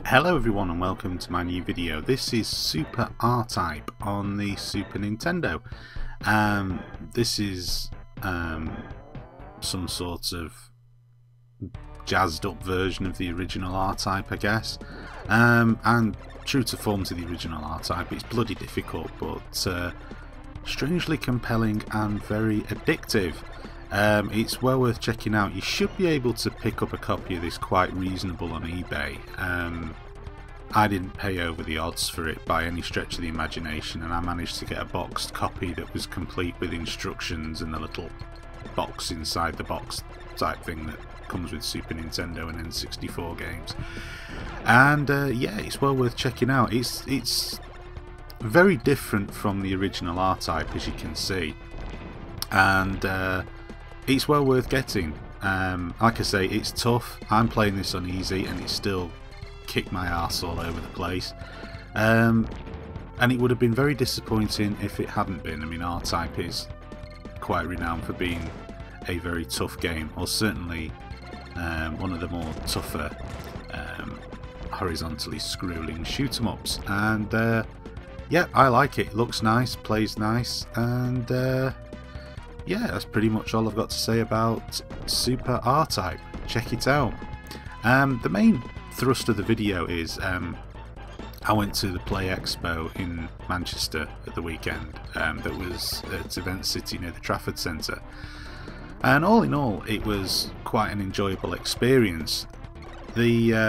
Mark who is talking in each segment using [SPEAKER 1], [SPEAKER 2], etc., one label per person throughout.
[SPEAKER 1] Hello everyone and welcome to my new video. This is Super R-Type on the Super Nintendo. This is some sort of jazzed up version of the original R-Type, I guess. And true to form to the original R-Type, it's bloody difficult but strangely compelling and very addictive. It's well worth checking out. You should be able to pick up a copy of this quite reasonable on eBay. I didn't pay over the odds for it by any stretch of the imagination, and I managed to get a boxed copy that was complete with instructions and the little box inside the box type thing that comes with Super Nintendo and N64 games. And yeah, it's well worth checking out. It's very different from the original R-Type, as you can see, and it's well worth getting. Like I say, it's tough. I'm playing this on easy and it's still kicked my ass all over the place. And it would have been very disappointing if it hadn't been. I mean, R-Type is quite renowned for being a very tough game, or certainly one of the more tougher horizontally scrolling shoot 'em ups. And yeah, I like it. It looks nice, plays nice, and yeah, that's pretty much all I've got to say about Super R-Type. Check it out. The main thrust of the video is I went to the Play Expo in Manchester at the weekend. That was at Event City near the Trafford Centre, and all in all it was quite an enjoyable experience. There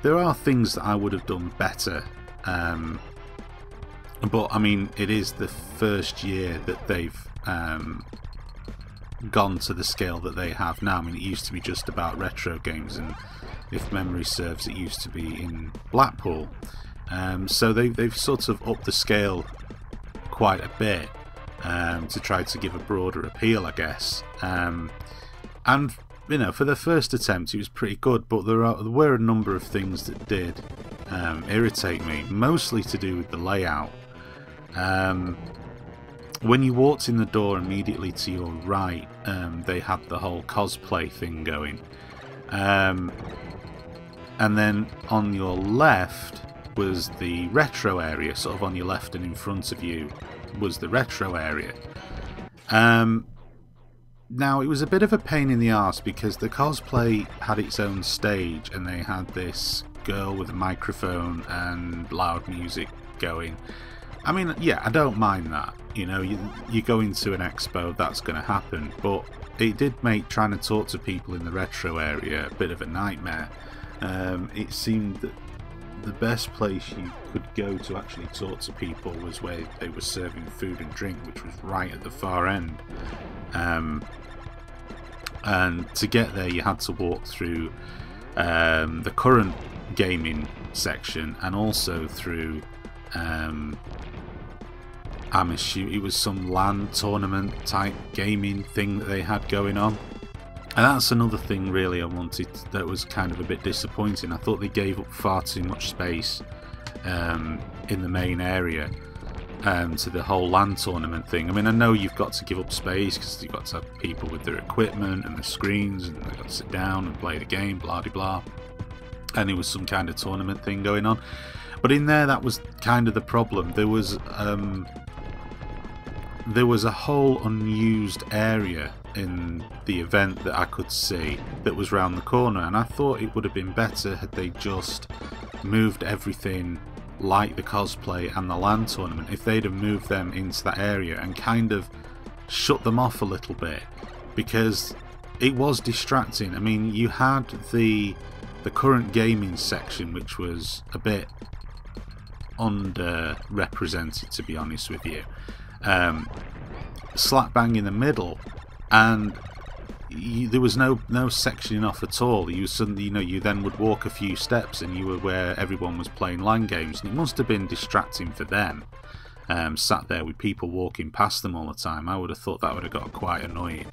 [SPEAKER 1] are things that I would have done better, but I mean, it is the first year that they've gone to the scale that they have now. I mean, it used to be just about retro games, and if memory serves, it used to be in Blackpool. So they've sort of upped the scale quite a bit to try to give a broader appeal, I guess. And you know, for the first attempt, it was pretty good, but there were a number of things that did irritate me, mostly to do with the layout. When you walked in the door, immediately to your right, they had the whole cosplay thing going. And then on your left was the retro area, sort of on your left and in front of you was the retro area. Now, it was a bit of a pain in the arse because the cosplay had its own stage and they had this girl with a microphone and loud music going. I mean, yeah, I don't mind that. You know, you go into an expo, that's going to happen. But it did make trying to talk to people in the retro area a bit of a nightmare. It seemed that the best place you could go to actually talk to people was where they were serving food and drink, which was right at the far end. And to get there, you had to walk through the current gaming section, and also through I'm assuming it was some LAN tournament type gaming thing that they had going on. And that's another thing really I wanted that was kind of a bit disappointing. I thought they gave up far too much space in the main area to the whole LAN tournament thing. I mean, I know you've got to give up space because you've got to have people with their equipment and the screens, and they've got to sit down and play the game, blah de blah. And there was some kind of tournament thing going on. But in there, that was kind of the problem. There was a whole unused area in the event that I could see that was round the corner, and I thought it would have been better had they just moved everything like the cosplay and the LAN tournament, if they'd have moved them into that area and kind of shut them off a little bit, because it was distracting. I mean, you had the current gaming section, which was a bit underrepresented, to be honest with you, slap bang in the middle, and there was no sectioning off at all. You suddenly, you know, you then would walk a few steps and you were where everyone was playing LAN games, and it must have been distracting for them. Sat there with people walking past them all the time. I would have thought that would have got quite annoying,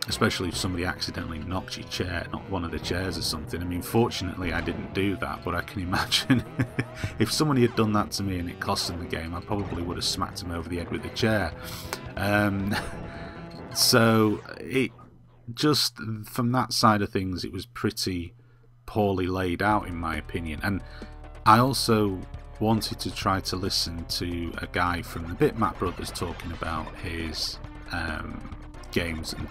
[SPEAKER 1] especially if somebody accidentally knocked your chair, knocked one of the chairs or something. I mean, fortunately I didn't do that, but I can imagine if somebody had done that to me and it cost them the game, I probably would have smacked them over the head with a chair. So it just, from that side of things, it was pretty poorly laid out in my opinion. And I also wanted to try to listen to a guy from the Bitmap Brothers talking about his games and,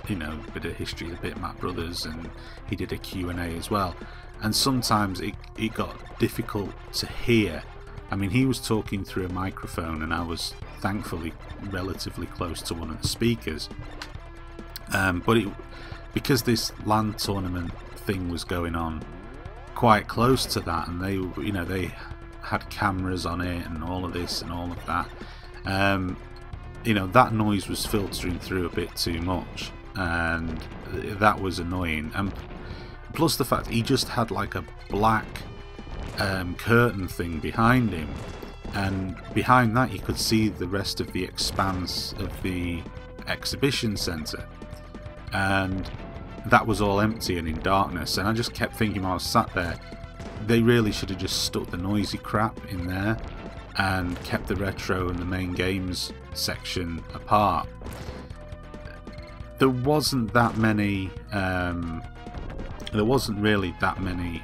[SPEAKER 1] you know, a bit of history of the Bitmap Brothers, and he did a Q&A as well. And sometimes it got difficult to hear. I mean, he was talking through a microphone and I was thankfully relatively close to one of the speakers. But because this LAN tournament thing was going on quite close to that, and they, you know, they had cameras on it and all of this and all of that, you know, that noise was filtering through a bit too much, and that was annoying. And plus the fact he just had like a black curtain thing behind him, and behind that you could see the rest of the expanse of the exhibition centre, and that was all empty and in darkness. And I just kept thinking while I was sat there, they really should have just stuck the noisy crap in there and kept the retro and the main games section apart. There wasn't that many there wasn't really that many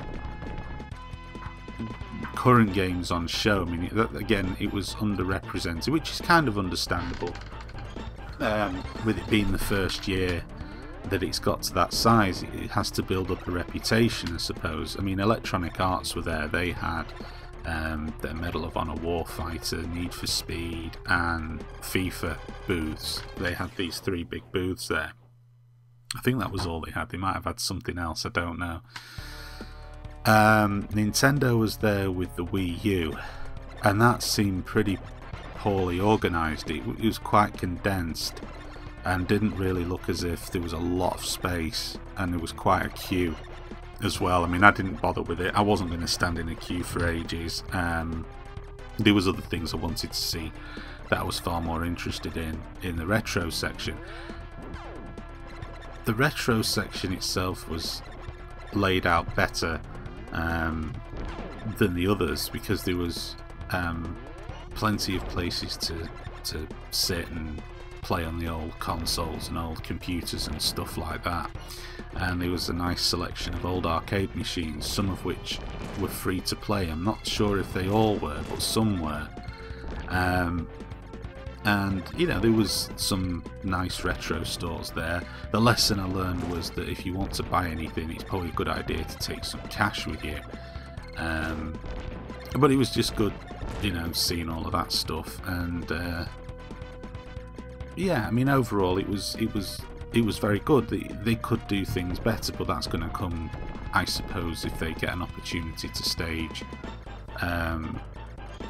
[SPEAKER 1] current games on show. I mean, again, it was underrepresented, which is kind of understandable, with it being the first year that it's got to that size. It has to build up a reputation, I suppose. I mean, Electronic Arts were there. They had their Medal of Honor Warfighter, Need for Speed and FIFA booths. They had these 3 big booths there. I think that was all they had. They might have had something else, I don't know. Nintendo was there with the Wii U, and that seemed pretty poorly organised. It was quite condensed and didn't really look as if there was a lot of space, and there was quite a queue as well. I mean, I didn't bother with it. I wasn't going to stand in a queue for ages. There was other things I wanted to see that I was far more interested in the retro section. The retro section itself was laid out better than the others, because there was plenty of places to sit and play on the old consoles and old computers and stuff like that. And there was a nice selection of old arcade machines, some of which were free to play. I'm not sure if they all were, but some were. And you know, there was some nice retro stores there. The lesson I learned was that if you want to buy anything, it's probably a good idea to take some cash with you. But it was just good, you know, seeing all of that stuff. And yeah, I mean, overall it was very good. They could do things better, but that's going to come, I suppose, if they get an opportunity to stage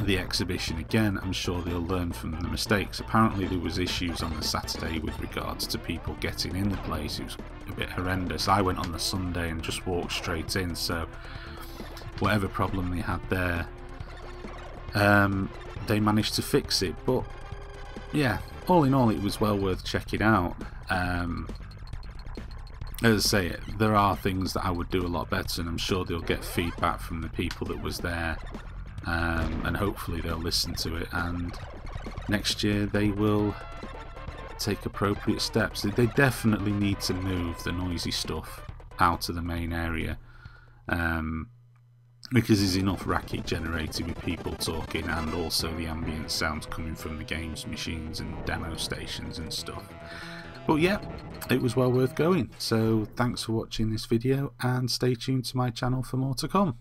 [SPEAKER 1] the exhibition again. I'm sure they'll learn from the mistakes. Apparently there was issues on the Saturday with regards to people getting in the place. It was a bit horrendous. I went on the Sunday and just walked straight in, so whatever problem they had there, they managed to fix it. But yeah, all in all, it was well worth checking out. As I say, there are things that I would do a lot better, and I'm sure they'll get feedback from the people that was there, and hopefully they'll listen to it, and next year they will take appropriate steps. They definitely need to move the noisy stuff out of the main area, because there's enough racket generated with people talking, and also the ambient sounds coming from the games machines and demo stations and stuff. But yeah, it was well worth going. So thanks for watching this video, and stay tuned to my channel for more to come.